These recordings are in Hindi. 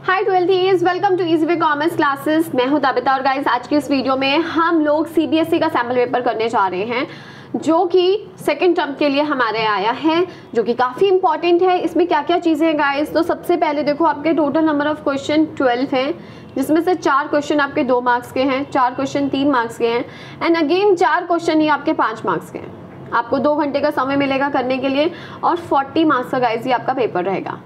Hi twelfthies, welcome to easy way commerce classes. मैं हूं ताबिता और गाइस आज की इस वीडियो में हम लोग सीबीएसई का सैम्पल पेपर करने जा रहे हैं जो कि सेकेंड टर्म के लिए हमारे आया है, जो कि काफ़ी इंपॉर्टेंट है। इसमें क्या क्या चीज़ें हैं गाइस, तो सबसे पहले देखो आपके टोटल नंबर ऑफ क्वेश्चन 12 हैं, जिसमें से 4 क्वेश्चन आपके 2 मार्क्स के हैं, 4 क्वेश्चन 3 मार्क्स के हैं एंड अगेन 4 क्वेश्चन ही आपके 5 मार्क्स के हैं। आपको 2 घंटे का समय मिलेगा करने के लिए और 40 मार्क्स का गाइस ये आपका पेपर रहेगा।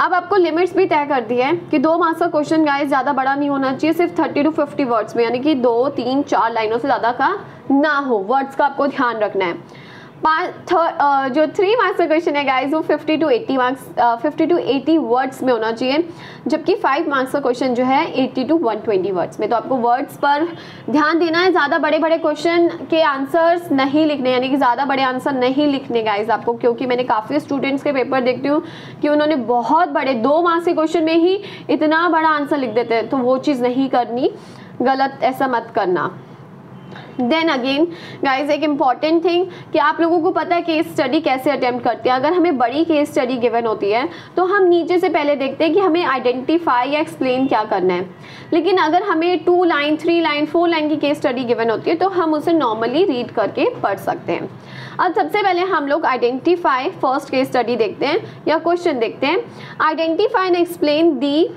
अब आपको लिमिट्स भी तय कर दी है कि 2 मार्क्स का क्वेश्चन गाइस ज़्यादा बड़ा नहीं होना चाहिए, सिर्फ 30 to 50 वर्ड्स में, यानी कि 2, 3, 4 लाइनों से ज़्यादा का ना हो। वर्ड्स का आपको ध्यान रखना है। जो 3 मार्क्स का क्वेश्चन है गाइस वो 50 to 80 वर्ड्स में होना चाहिए, जबकि 5 मार्क्स का क्वेश्चन जो है 80 to 120 वर्ड्स में। तो आपको वर्ड्स पर ध्यान देना है, ज़्यादा बड़े बड़े क्वेश्चन के आंसर्स नहीं लिखने, यानी कि ज़्यादा बड़े आंसर नहीं लिखने गाइस आपको, क्योंकि मैंने काफ़ी स्टूडेंट्स के पेपर देखती हूँ कि उन्होंने बहुत बड़े 2 मार्क्स के क्वेश्चन में ही इतना बड़ा आंसर लिख देते हैं, तो वो चीज़ नहीं करनी, गलत ऐसा मत करना। देन अगेन गाइज एक इम्पॉर्टेंट थिंग कि आप लोगों को पता है केस स्टडी कैसे अटेम्प्ट करते हैं। अगर हमें बड़ी केस स्टडी गिवन होती है तो हम नीचे से पहले देखते हैं कि हमें आइडेंटिफाई या एक्सप्लेन क्या करना है, लेकिन अगर हमें 2 लाइन 3 लाइन 4 लाइन की केस स्टडी गिवन होती है तो हम उसे नॉर्मली रीड करके पढ़ सकते हैं। अब सबसे पहले हम लोग आइडेंटिफाई फर्स्ट केस स्टडी देखते हैं या क्वेश्चन देखते हैं। Identify and explain the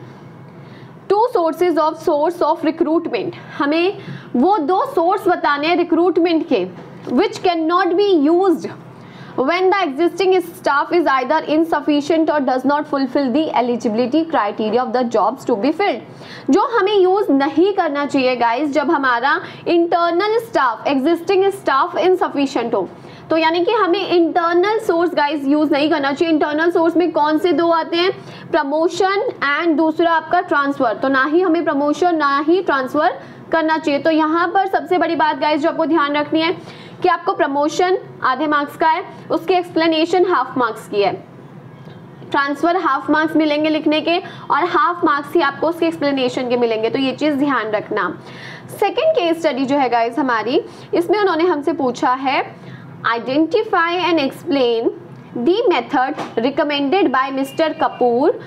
2 sources of recruitment. हमें वो 2 सोर्स बताने हैं रिक्रूटमेंट के, which can not be used when the existing staff is either insufficient or does not fulfill the eligibility criteria of the jobs to be filled। जो हमें यूज नहीं करना चाहिए गाइस जब हमारा internal staff, existing staff insufficient हो। तो यानी कि हमें इंटरनल सोर्स गाइस यूज नहीं करना चाहिए। इंटरनल सोर्स में कौन से 2 आते हैं, प्रमोशन एंड दूसरा आपका ट्रांसफर। तो ना ही हमें प्रमोशन ना ही ट्रांसफर करना चाहिए। तो यहाँ पर सबसे बड़ी बात गाइस जो आपको ध्यान रखनी है कि आपको प्रमोशन आधे मार्क्स का है, उसकी एक्सप्लेनेशन हाफ मार्क्स की है, ट्रांसफर हाफ मार्क्स मिलेंगे लिखने के और हाफ मार्क्स ही आपको उसके एक्सप्लेनेशन के मिलेंगे। तो ये चीज़ ध्यान रखना। सेकेंड केस स्टडी जो है गाइस हमारी, इसमें उन्होंने हमसे पूछा है identify and explain the method recommended by mister Kapoor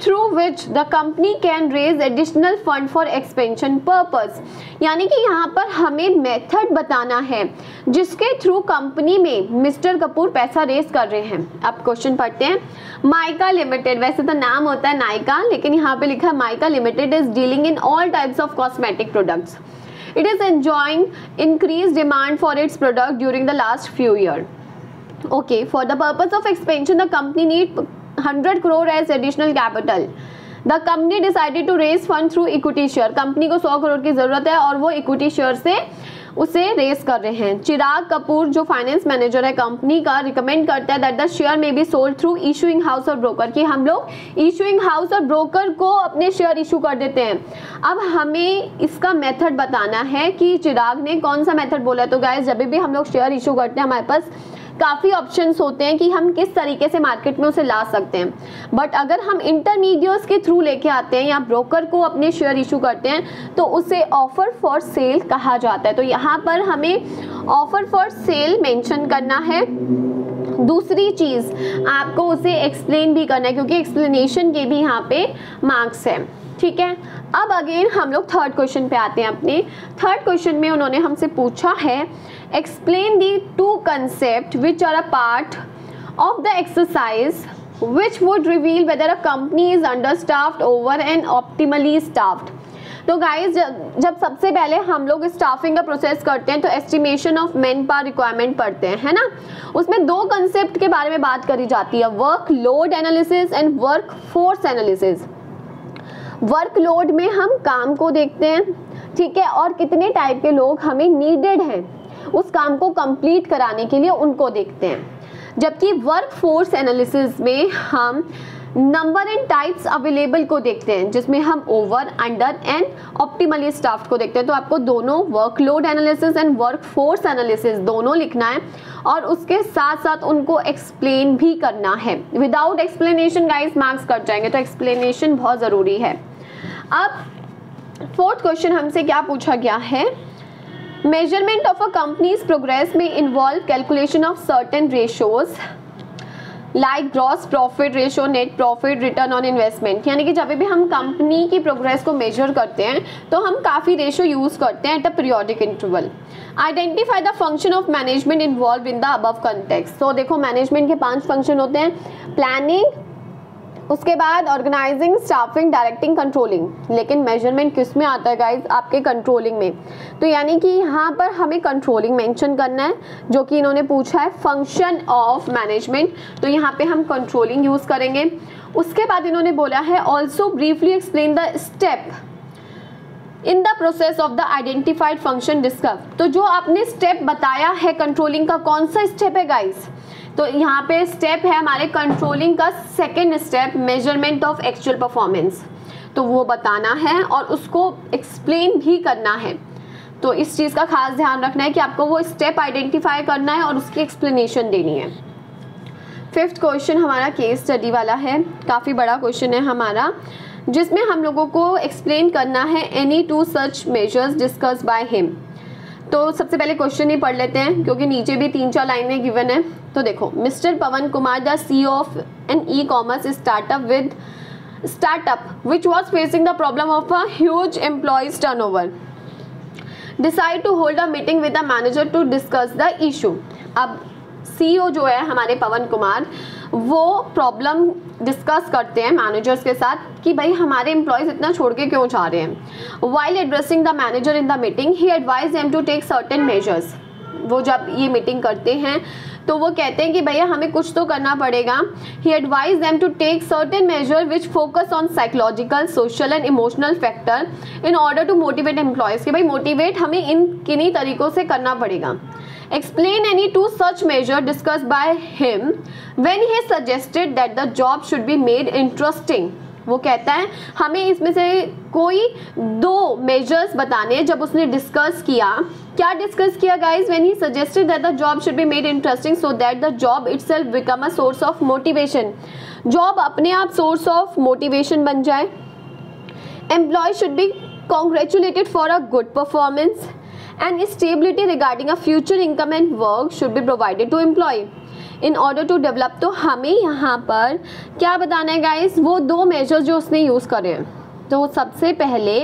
through which the company can raise additional fund for expansion purpose। यानी कि यहाँ पर हमें मेथड बताना है जिसके थ्रू कंपनी में मिस्टर कपूर पैसा रेज कर रहे हैं। अब क्वेश्चन पढ़ते हैं। माइका लिमिटेड, वैसे तो नाम होता है नाइका, लेकिन यहाँ पे लिखा है mica limited is dealing in all types of cosmetic products. It is enjoying increased demand for its product during the last few years. Okay, for the purpose of expansion, the company need 100 crore as additional capital. The company decided to raise fund through equity share। Company को 100 करोड़ की जरूरत है और वो इक्विटी शेयर से उसे रेस कर रहे हैं। चिराग कपूर जो फाइनेंस मैनेजर है कंपनी का, रिकमेंड करता है दैट द शेयर में be sold through issuing house और ब्रोकर, कि हम लोग इशूइंग हाउस और ब्रोकर को अपने शेयर इशू कर देते हैं। अब हमें इसका मेथड बताना है कि चिराग ने कौन सा मेथड बोला है। तो गाइस जब भी हम लोग शेयर इशू करते हैं हमारे पास काफ़ी ऑप्शंस होते हैं कि हम किस तरीके से मार्केट में उसे ला सकते हैं, बट अगर हम इंटरमीडिएट्स के थ्रू लेके आते हैं या ब्रोकर को अपने शेयर इशू करते हैं तो उसे ऑफर फॉर सेल कहा जाता है। तो यहाँ पर हमें ऑफर फॉर सेल मेंशन करना है। दूसरी चीज़ आपको उसे एक्सप्लेन भी करना है, क्योंकि एक्सप्लेनेशन के भी यहाँ पे मार्क्स है। ठीक है, अब अगेन हम लोग थर्ड क्वेश्चन पे आते हैं। अपने थर्ड क्वेश्चन में उन्होंने हमसे पूछा है explain the 2 concept which are a part of the exercise which would reveal whether a company is under staffed, over and optimally staffed. तो गाइज जब सबसे पहले हम लोग स्टाफिंग का प्रोसेस करते हैं तो estimation of man power requirement पढ़ते हैं, है ना। उसमें 2 कंसेप्ट के बारे में बात करी जाती है, work load analysis and work force analysis. Workload में हम काम को देखते हैं, ठीक है, और कितने टाइप के लोग हमें नीडेड हैं उस काम को कंप्लीट कराने के लिए, उनको देखते हैं। जबकि वर्क फोर्स एनालिसिस में हम नंबर एंड टाइप्स अवेलेबल को देखते हैं, जिसमें हम over, under and optimally staffed को देखते हैं। तो आपको दोनों workload analysis and work force analysis दोनों लिखना है और उसके साथ साथ उनको एक्सप्लेन भी करना है। Without explanation guys marks cut जाएंगे, तो एक्सप्लेनेशन बहुत ज़रूरी है। अब फोर्थ क्वेश्चन हमसे क्या पूछा गया है, measurement of a company's progress में involve calculation of certain ratios like gross profit ratio, net profit, return on investment. यानी कि जब भी हम कंपनी की प्रोग्रेस को मेजर करते हैं तो हम काफ़ी रेशो यूज़ करते हैं at a periodic interval. Identify the function of management involve in the above context. तो देखो मैनेजमेंट के 5 फंक्शन होते हैं, प्लानिंग, उसके बाद ऑर्गेनाइजिंग, स्टाफिंग, डायरेक्टिंग, कंट्रोलिंग। लेकिन मेजरमेंट किस में आता है गाइज? आपके कंट्रोलिंग में। तो यानी कि यहाँ पर हमें कंट्रोलिंग मेंशन करना है, जो कि इन्होंने पूछा है फंक्शन ऑफ मैनेजमेंट, तो यहाँ पे हम कंट्रोलिंग यूज़ करेंगे। उसके बाद इन्होंने बोला है also briefly explain the step in the process of the identified function discuss. तो जो आपने स्टेप बताया है कंट्रोलिंग का, कौन सा स्टेप है गाइज? तो यहाँ पे स्टेप है हमारे कंट्रोलिंग का second step, measurement of actual performance. तो वो बताना है और उसको एक्सप्लेन भी करना है। तो इस चीज़ का खास ध्यान रखना है कि आपको वो स्टेप आइडेंटिफाई करना है और उसकी एक्सप्लेनेशन देनी है। 5th क्वेश्चन हमारा केस स्टडी वाला है, काफ़ी बड़ा क्वेश्चन है हमारा, जिसमें हम लोगों को एक्सप्लेन करना है any 2 such measures discuss by him. तो सबसे पहले क्वेश्चन ही पढ़ लेते हैं क्योंकि नीचे भी 3-4 लाइनें गिवन है। तो देखो, mister Pavan Kumar the CEO of an e-commerce startup which was facing the problem of a huge employees turnover decide to hold a meeting with the manager to discuss the issue। अब CEO जो है हमारे पवन कुमार, वो प्रॉब्लम डिस्कस करते हैं मैनेजर्स के साथ कि भाई हमारे एम्प्लॉयज़ इतना छोड़ के क्यों जा रहे हैं। While addressing the manager in the meeting he advise them to take certain measures. वो जब ये मीटिंग करते हैं तो वो कहते हैं कि भैया हमें कुछ तो करना पड़ेगा। He advise them to take certain measure which focus on psychological, social and emotional factor in order to motivate employees. कि भाई मोटिवेट हमें इन किन्हीं तरीक़ों से करना पड़ेगा। Explain any 2 such measures discussed by him when he suggested that the job should be made interesting। वो कहता है हमें इसमें से कोई 2 मेजर्स बताने हैं जब उसने डिस्कस किया। क्या डिस्कस किया guys? when he suggested that the job should be made interesting so that the job itself become a source of motivation। Job अपने आप सोर्स ऑफ मोटिवेशन बन जाए। Employees should be congratulated for a good performance and stability regarding a future income and work should be provided to employee in order to develop। तो हमें यहाँ पर क्या बताना है गाइस? वो 2 मेजर जो उसने यूज़ करे हैं। तो सबसे पहले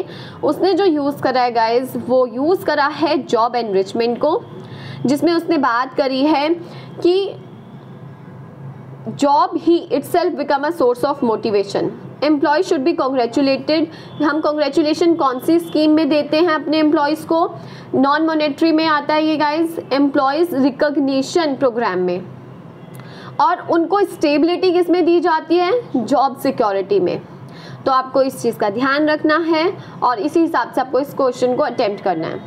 उसने जो यूज़ करा है गाइस, वो यूज़ करा है जॉब एनरिचमेंट को, जिसमें उसने बात करी है कि जॉब ही itself become a source of motivation. Employee should be congratulated. हम कॉन्ग्रेचुलेशन कौन सी स्कीम में देते हैं अपने एम्प्लॉयज़ को? नॉन मॉनेटरी में आता है ये गाइस, एम्प्लॉयज़ रिकॉग्निशन प्रोग्राम में। और उनको स्टेबिलिटी किस में दी जाती है? जॉब सिक्योरिटी में। तो आपको इस चीज़ का ध्यान रखना है और इसी हिसाब से आपको इस क्वेश्चन को अटेम्प्ट करना है।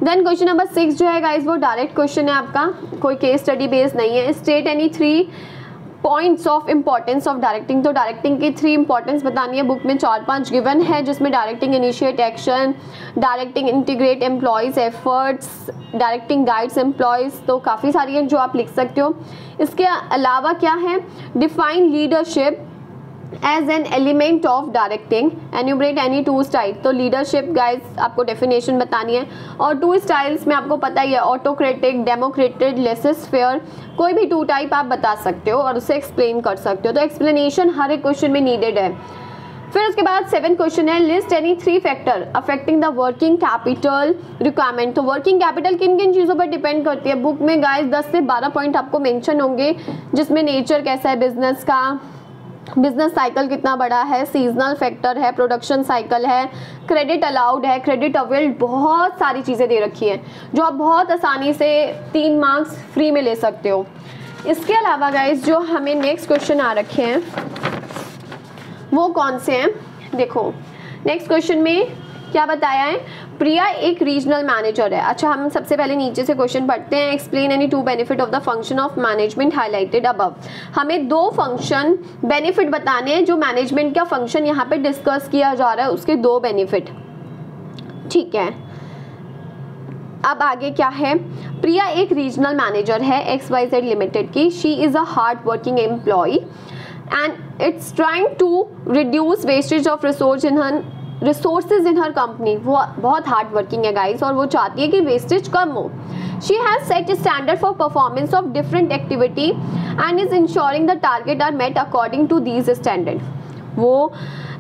देन क्वेश्चन नंबर 6 जो है गाइस, वो डायरेक्ट क्वेश्चन है आपका, कोई केस स्टडी बेस्ड नहीं है। State any 3 points of importance of directing. तो डायरेक्टिंग की 3 इंपॉर्टेंस बतानी है। बुक में 4-5 गिवन है, जिसमें directing initiate action, directing integrate employees efforts, directing guides employees. तो काफ़ी सारी हैं जो आप लिख सकते हो। इसके अलावा क्या है? Define leadership as an element of directing, enumerate any 2 style. तो लीडरशिप गाइस आपको डेफिनेशन बतानी है। और 2 स्टाइल्स में आपको पता ही है, ऑटोक्रेटिक, डेमोक्रेटिक, लेसेस फेयर, कोई भी 2 टाइप आप बता सकते हो और उसे एक्सप्लेन कर सकते हो। तो एक्सप्लेनेशन हर एक क्वेश्चन में नीडेड है। फिर उसके बाद 7 क्वेश्चन है, list any 3 factor affecting the working capital requirement. तो वर्किंग कैपिटल किन किन चीज़ों पर डिपेंड करती है? बुक में गाइस 10 से 12 पॉइंट आपको मेंशन होंगे, जिसमें नेचर कैसा है बिजनेस का, बिजनेस साइकिल कितना बड़ा है, सीजनल फैक्टर है, प्रोडक्शन साइकिल है, क्रेडिट अलाउड है, क्रेडिट अवेल्ड, बहुत सारी चीज़ें दे रखी हैं जो आप बहुत आसानी से 3 मार्क्स फ्री में ले सकते हो। इसके अलावा गाइस जो हमें नेक्स्ट क्वेश्चन आ रखे हैं वो कौन से हैं? देखो नेक्स्ट क्वेश्चन में क्या बताया है? प्रिया एक रीजनल मैनेजर है। अच्छा, हम सबसे पहले नीचे से क्वेश्चन पढ़ते हैं। Explain any 2 benefit of the function of management highlighted above. हमें 2 फंक्शन बेनिफिट बताने हैं जो मैनेजमेंट का फंक्शन यहाँ पे डिस्कस किया जा रहा है, उसके 2 बेनिफिट। ठीक है, अब आगे क्या है? प्रिया एक रीजनल मैनेजर है XYZ लिमिटेड की। She is a hard working employ and it's trying to reduce wastage of resource in her resources in her company, वो बहुत हार्ड वर्किंग है गाइस और वो चाहती है कि वेस्टेज कम हो। She has set standard for performance of different activity and is ensuring the target are met according to these standard. वो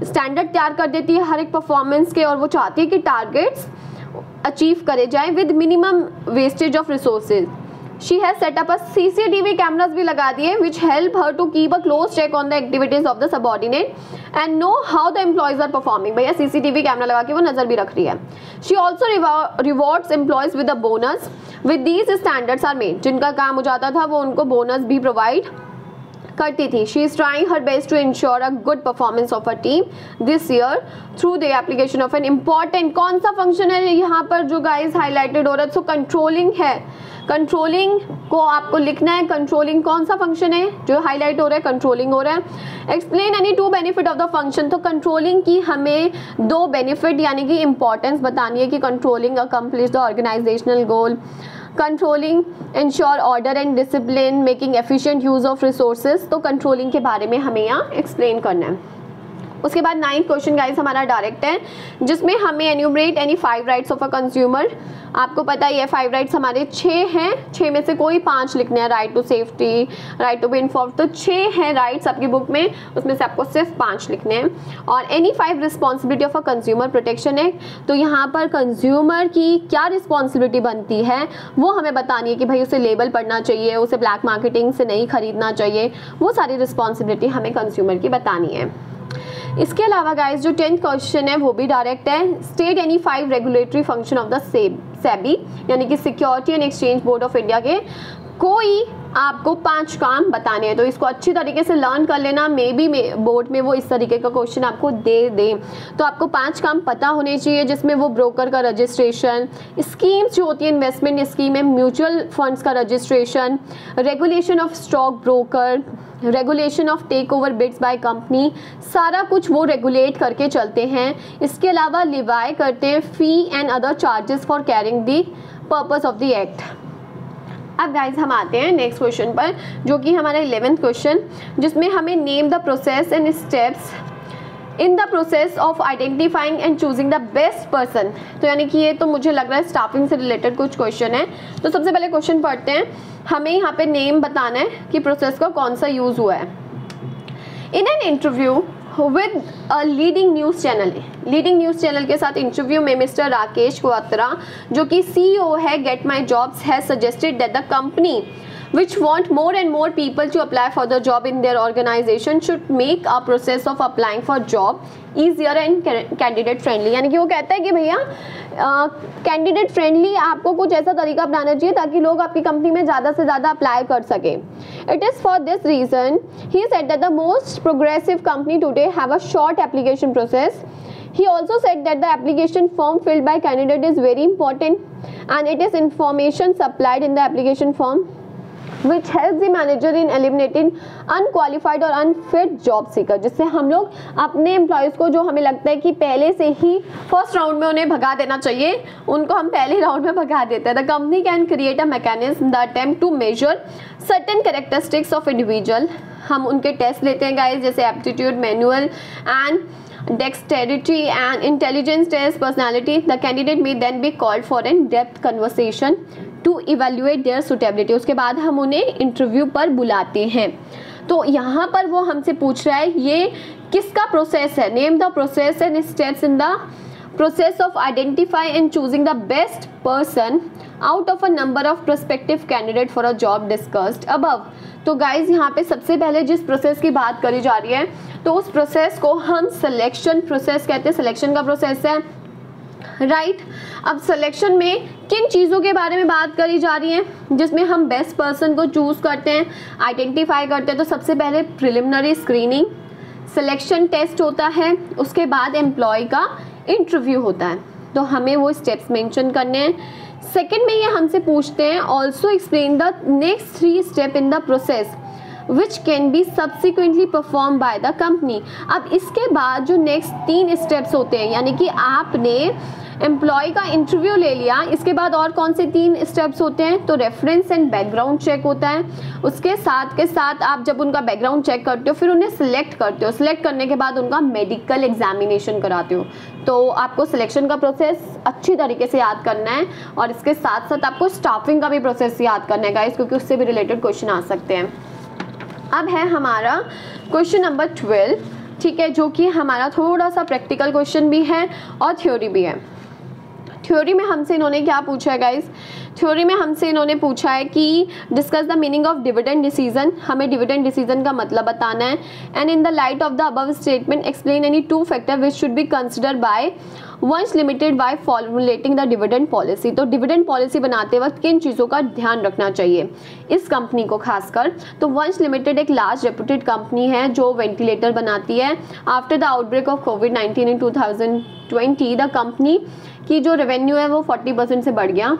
स्टैंडर्ड तैयार कर देती है हर एक परफॉर्मेंस के और वो चाहती है कि टारगेट्स अचीव करे जाए with minimum wastage of resources. She has set up a CCTV cameras भी लगा दिए which help her to keep a close check on the activities of the subordinate and know how the employees are performing। भैया CCTV कैमरा लगा के वो नज़र भी रख रही है। She also rewards employees with a bonus with these standards are made। जिनका काम हो जाता था वो उनको बोनस भी प्रोवाइड करती थी। She is trying her best to ensure a good performance of her team this year through the application of an important, कौन सा फंक्शन है यहाँ पर जो गाइस हाईलाइटेड हो रहा है? सो कंट्रोलिंग है। कंट्रोलिंग को आपको लिखना है। कंट्रोलिंग कौन सा फंक्शन है जो हाईलाइट हो रहा है? कंट्रोलिंग हो रहा है। Explain any two benefit of the function. तो कंट्रोलिंग की हमें दो बेनिफिट यानी कि इंपॉर्टेंस बतानी है कि controlling accomplish the organisational goal, controlling ensure order and discipline, making efficient use of resources. तो कंट्रोलिंग के बारे में हमें यहाँ एक्सप्लेन करना है। उसके बाद 9th क्वेश्चन गाइस हमारा डायरेक्ट है जिसमें हमें enumerate any 5 rights of a consumer. आपको पता है ये 5 राइट्स हमारे 6 हैं, 6 में से कोई 5 लिखने हैं। Right to safety, right to be inform, तो 6 हैं राइट्स आपकी बुक में, उसमें से आपको सिर्फ 5 लिखने हैं। और any 5 responsibility of a consumer protection act. तो यहाँ पर कंज्यूमर की क्या रिस्पॉन्सिबिलिटी बनती है वो हमें बतानी है कि भाई उसे लेबल पढ़ना चाहिए, उसे ब्लैक मार्केटिंग से नहीं खरीदना चाहिए, वो सारी रिस्पॉन्सिबिलिटी हमें कंज्यूमर की बतानी है। इसके अलावा गाइस जो 10th क्वेश्चन है वो भी डायरेक्ट है। State any 5 regulatory function of the SEBI यानी कि security and exchange board of India के कोई आपको 5 काम बताने हैं। तो इसको अच्छी तरीके से लर्न कर लेना। मे बी बोर्ड में वो इस तरीके का क्वेश्चन आपको दे दें तो आपको 5 काम पता होने चाहिए जिसमें वो ब्रोकर का रजिस्ट्रेशन, स्कीम्स जो होती है इन्वेस्टमेंट स्कीम है, म्यूचुअल फंड्स का registration, regulation of stock broker, regulation of take over bids by company, सारा कुछ वो रेगुलेट करके चलते हैं। इसके अलावा लिवाई करते हैं fee and other charges for carrying the purpose of the act. अब गाइज हम आते हैं नेक्स्ट क्वेश्चन पर जो कि हमारा 11th क्वेश्चन जिसमें हमें name the process and steps in the process of identifying and choosing the best person. तो यानी कि ये तो मुझे लग रहा है स्टाफिंग से रिलेटेड कुछ क्वेश्चन है। तो सबसे पहले क्वेश्चन पढ़ते हैं। हमें यहाँ पे नेम बताना है कि प्रोसेस का कौन सा यूज हुआ है। In an interview with a leading news channel के साथ इंटरव्यू में मिस्टर राकेश क्वात्रा जो कि CEO है get my jobs has suggested that the company which want more and more people to apply for the job in their organization should make a process of applying for job easier and candidate friendly। यानी कि वो कहता है कि भैया कैंडिडेट फ्रेंडली आपको कुछ ऐसा तरीका अपनाना चाहिए ताकि लोग आपकी कंपनी में ज़्यादा से ज़्यादा अप्लाई कर सकें। It is for this reason he said that the most progressive company today have a short application process. He also said that the application form filled by candidate is very important and it is information supplied in the application form which helps the manager in eliminating unqualified और unfit job seeker। जिससे हम लोग अपने एम्प्लॉयज़ को जो हमें लगता है कि पहले से ही फर्स्ट राउंड में उन्हें भगा देना चाहिए उनको हम पहले राउंड में भगा देते हैं। The company can create a mechanism the attempt to measure certain characteristics of individual. हम उनके टेस्ट लेते हैं गाइस जैसे aptitude, manual and dexterity and intelligence test, personality. The candidate may then be called for an in-depth conversation to evaluate their suitability। उसके बाद हम उन्हें इंटरव्यू पर बुलाते हैं। तो यहाँ पर वो हमसे पूछ रहा है ये किसका प्रोसेस है। Name the process and steps in the process of identify and choosing the best person out of a number of prospective candidate for a job discussed above. तो गाइज यहाँ पे सबसे पहले जिस प्रोसेस की बात करी जा रही है तो उस प्रोसेस को हम सिलेक्शन प्रोसेस कहते हैं। सिलेक्शन का प्रोसेस है राइट। अब सिलेक्शन में किन चीज़ों के बारे में बात करी जा रही है जिसमें हम बेस्ट पर्सन को चूज़ करते हैं, आइडेंटिफाई करते हैं। तो सबसे पहले प्रिलिमिनरी स्क्रीनिंग, सिलेक्शन टेस्ट होता है, उसके बाद एम्प्लॉय का इंटरव्यू होता है। तो हमें वो स्टेप्स मेंशन करने हैं। सेकेंड में ये हमसे पूछते हैं also explain the next 3 step in the process. Which can be subsequently perform by the company. अब इसके बाद जो नेक्स्ट 3 स्टेप्स होते हैं, यानी कि आपने एम्प्लॉय का इंटरव्यू ले लिया, इसके बाद और कौन से 3 स्टेप्स होते हैं, तो रेफरेंस एंड बैकग्राउंड चेक होता है। उसके साथ के साथ आप जब उनका बैकग्राउंड चेक करते हो फिर उन्हें सिलेक्ट करते हो, सिलेक्ट करने के बाद उनका मेडिकल एग्जामिनेशन कराते हो। तो आपको सिलेक्शन का प्रोसेस अच्छी तरीके से याद करना है और इसके साथ साथ आपको स्टाफिंग का भी प्रोसेस याद करना है गाइस, क्योंकि उससे भी रिलेटेड क्वेश्चन आ सकते हैं। अब है हमारा क्वेश्चन नंबर 12, ठीक है, जो कि हमारा थोड़ा सा प्रैक्टिकल क्वेश्चन भी है और थ्योरी भी है। थ्योरी में हमसे इन्होंने क्या पूछा है गाइस, थ्योरी में हमसे इन्होंने पूछा है कि discuss the meaning of dividend decision, हमें डिविडेंड डिसीजन का मतलब बताना है। And in the light of the above statement explain any 2 factor which should be consider by one's limited by formulating the dividend policy. तो डिविडेंड पॉलिसी बनाते वक्त किन चीज़ों का ध्यान रखना चाहिए इस कंपनी को खासकर। तो वंस लिमिटेड एक लार्ज रेप्यूटेड कंपनी है जो वेंटिलेटर बनाती है। After the outbreak of covid in 2020 the company की जो रेवेन्यू है वो 40% से बढ़ गया।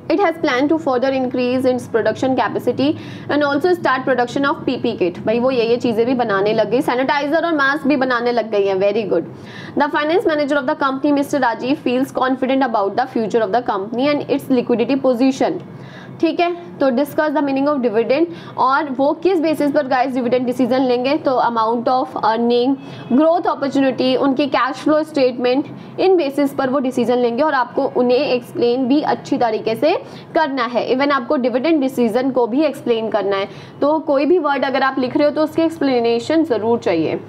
It has planned to further increase its production capacity and also start production of PP kit। भाई वो ये चीज़ें भी बनाने लग गई, सैनिटाइजर और मास्क भी बनाने लग गई हैं। Very good. The finance manager of the company mister Rajeev feels confident about the future of the company and its liquidity position. ठीक है, तो discuss the meaning of dividend, और वो किस बेसिस पर गाइस डिविडेंड डिसीजन लेंगे, तो amount of earning, growth opportunity, उनकी कैश फ्लो स्टेटमेंट, इन बेसिस पर वो डिसीजन लेंगे और आपको उन्हें एक्सप्लेन भी अच्छी तरीके से करना है। इवन आपको डिविडेंड डिसीजन को भी एक्सप्लेन करना है, तो कोई भी वर्ड अगर आप लिख रहे हो तो उसकी एक्सप्लेनेशन ज़रूर चाहिए।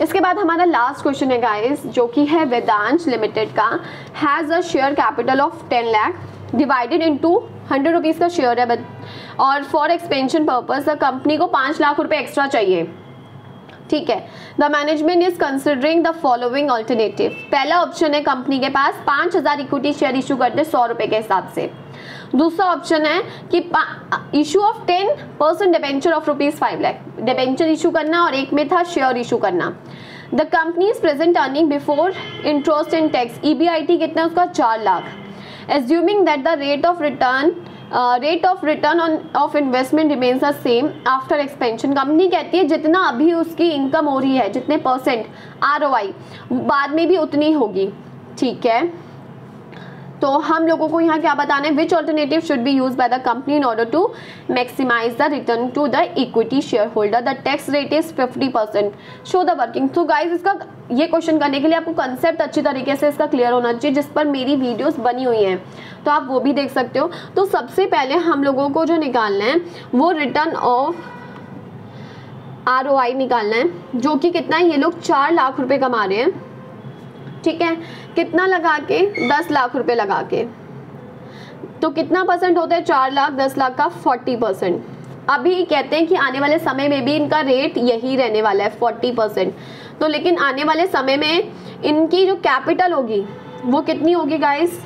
इसके बाद हमारा लास्ट क्वेश्चन है गाइस, जो कि है वेदांश लिमिटेड का, has a share capital of 10 lakh divided into 100 rupees का शेयर है, और for expansion purpose the company को 5 लाख रुपए एक्स्ट्रा चाहिए। ठीक है, the management is considering the following alternative. पहला ऑप्शन है कंपनी के पास 5000 इक्विटी शेयर इशू कर दे 100 रुपए के हिसाब से। दूसरा ऑप्शन है कि issue of 10% debenture of ₹5 lakh, debenture issue करना, और एक में था शेयर इशू करना। The company is present earning before interest and tax, EBIT कितना है उसका 4 lakh. Assuming that the rate of return of investment remains the same after expansion, company कहती है जितना अभी उसकी इनकम हो रही है, जितने % ROI बाद में भी उतनी होगी। ठीक है, तो हम लोगों को यहाँ क्या बताना है, which alternative should be use by the company in order to maximise the return to the equity shareholder. The tax rate is 50%, show the working. तो गाइज इसका ये क्वेश्चन करने के लिए आपको कंसेप्ट अच्छी तरीके से इसका क्लियर होना चाहिए, जिस पर मेरी वीडियोस बनी हुई हैं, तो आप वो भी देख सकते हो। तो सबसे पहले हम लोगों को जो निकालना है वो रिटर्न ऑफ ROI निकालना है, जो कि कितना है, ये लोग 4 लाख रुपए कमा रहे हैं। ठीक है, कितना लगा के, 10 लाख रुपए लगा के, तो कितना % होता है 4 लाख 10 लाख का 40%। अभी कहते हैं कि आने वाले समय में भी इनका रेट यही रहने वाला है 40%। तो लेकिन आने वाले समय में इनकी जो कैपिटल होगी वो कितनी होगी गाइस,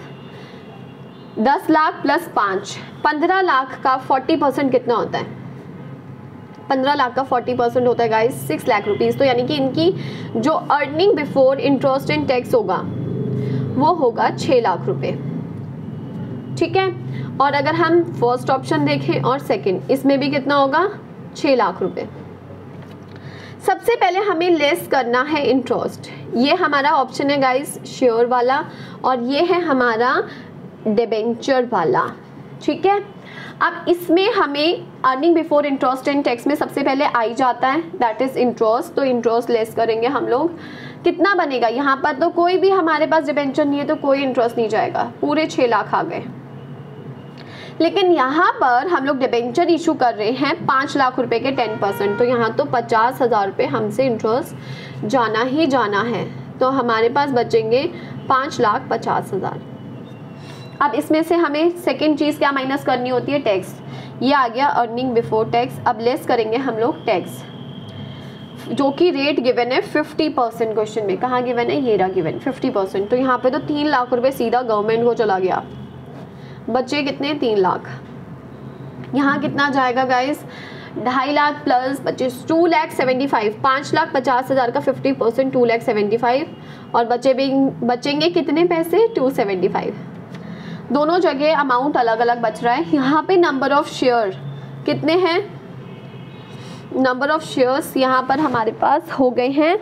10 लाख प्लस 5, 15 लाख का 40% कितना होता है, 15 लाख का 40% होता है गाइस 6 लाख रुपीज़। तो यानी कि इनकी जो earning before interest and tax होगा वो होगा 6 लाख रुपए। ठीक है, और अगर हम फर्स्ट ऑप्शन देखें और सेकंड, इसमें भी कितना होगा, 6 लाख रुपए। सबसे पहले हमें लेस करना है इंटरेस्ट, ये हमारा ऑप्शन है गाइस शेयर वाला, और ये है हमारा डिबेंचर वाला। ठीक है, अब इसमें हमें earning before interest and tax में सबसे पहले आई जाता है, दैट इज इंटरेस्ट। तो इंटरेस्ट लेस करेंगे हम लोग, कितना बनेगा, यहाँ पर तो कोई भी हमारे पास डिबेंचर नहीं है तो कोई इंटरेस्ट नहीं जाएगा, पूरे 6 लाख आ गए। लेकिन यहाँ पर हम लोग डिबेंचर इशू कर रहे हैं 5 लाख रुपए के 10%, तो यहाँ तो 50,000 रुपये हमसे इंटरेस्ट जाना ही जाना है। तो हमारे पास बचेंगे 5,50,000। अब इसमें से हमें सेकेंड चीज़ क्या माइनस करनी होती है, टैक्स। ये आ गया अर्निंग बिफोर टैक्स। अब लेस करेंगे हम लोग टैक्स, जो कि रेट गिवन है 50%। क्वेश्चन में कहाँ गिवन है, ये रहा गिवन 50%। तो यहाँ पे तो 3 लाख रुपए सीधा गवर्नमेंट को चला गया, बचे कितने, 3 लाख। यहाँ कितना जाएगा गाइस, 2.5 लाख प्लस 25, 2,75,000, 5,50,000 का 50%, 2,75,000, और बचेंगे कितने पैसे, 275। दोनों जगह अमाउंट अलग अलग बच रहा है। यहाँ पे नंबर ऑफ शेयर कितने हैं, नंबर ऑफ शेयर्स यहाँ पर हमारे पास हो गए हैं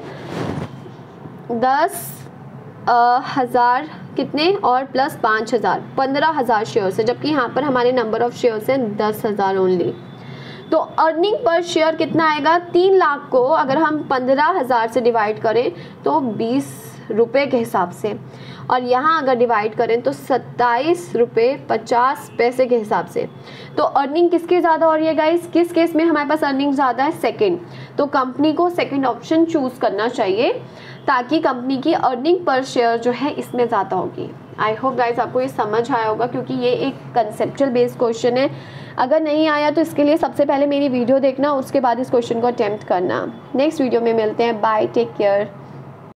10,000 कितने और प्लस 5,000, 15,000 शेयर्स है, जबकि यहाँ पर हमारे नंबर ऑफ शेयर्स हैं 10,000 ओनली। तो अर्निंग पर शेयर कितना आएगा? 3 लाख को अगर हम 15,000 से डिवाइड करें तो 20 रुपये के हिसाब से, और यहाँ अगर डिवाइड करें तो 27 रुपये 50 पैसे के हिसाब से। तो अर्निंग किसकी ज़्यादा हो रही है गाइस? किस केस में हमारे पास अर्निंग ज़्यादा है? सेकंड। तो कंपनी को सेकंड ऑप्शन चूज़ करना चाहिए ताकि कंपनी की अर्निंग पर शेयर जो है इसमें ज़्यादा होगी। आई होप गाइस आपको ये समझ आया होगा, क्योंकि ये एक कंसेप्चुअल बेस्ड क्वेश्चन है। अगर नहीं आया तो इसके लिए सबसे पहले मेरी वीडियो देखना, उसके बाद इस क्वेश्चन को अटेम्प्ट करना। नेक्स्ट वीडियो में मिलते हैं। Bye, take care.